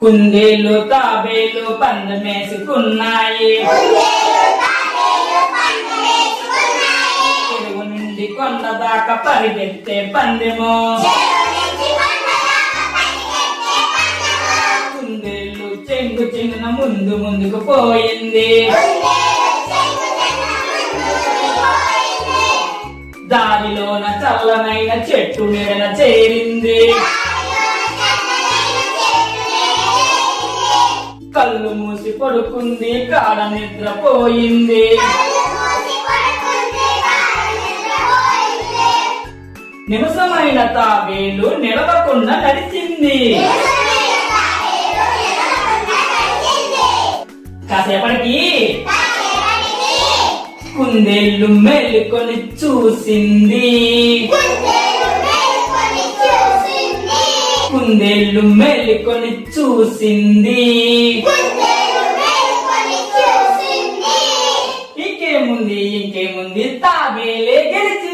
కుందేలు తాబేలు పందెమేసుకున్నాయి. చెరువు నుండి కొండ దాకా పరిగెత్తే పందెము. కుందేలు చెంగు చెంగున ముందు ముందుకు పోయింది. దారిలోన చల్లనైన చెట్టు నీడన చేరింది. కళ్ళు మూసి పడుకుంది, కాడ నిద్రపోయింది. నిమిషమైన తాబేలు నిలవకుండా నడిచింది. కాసేపటికి కుందేళ్ళు మెల్లుకొని చూసింది. కుందేళ్ళు మెల్లుకొని చూసింది. ఇంకేముంది తాబేలే గెలిచింది.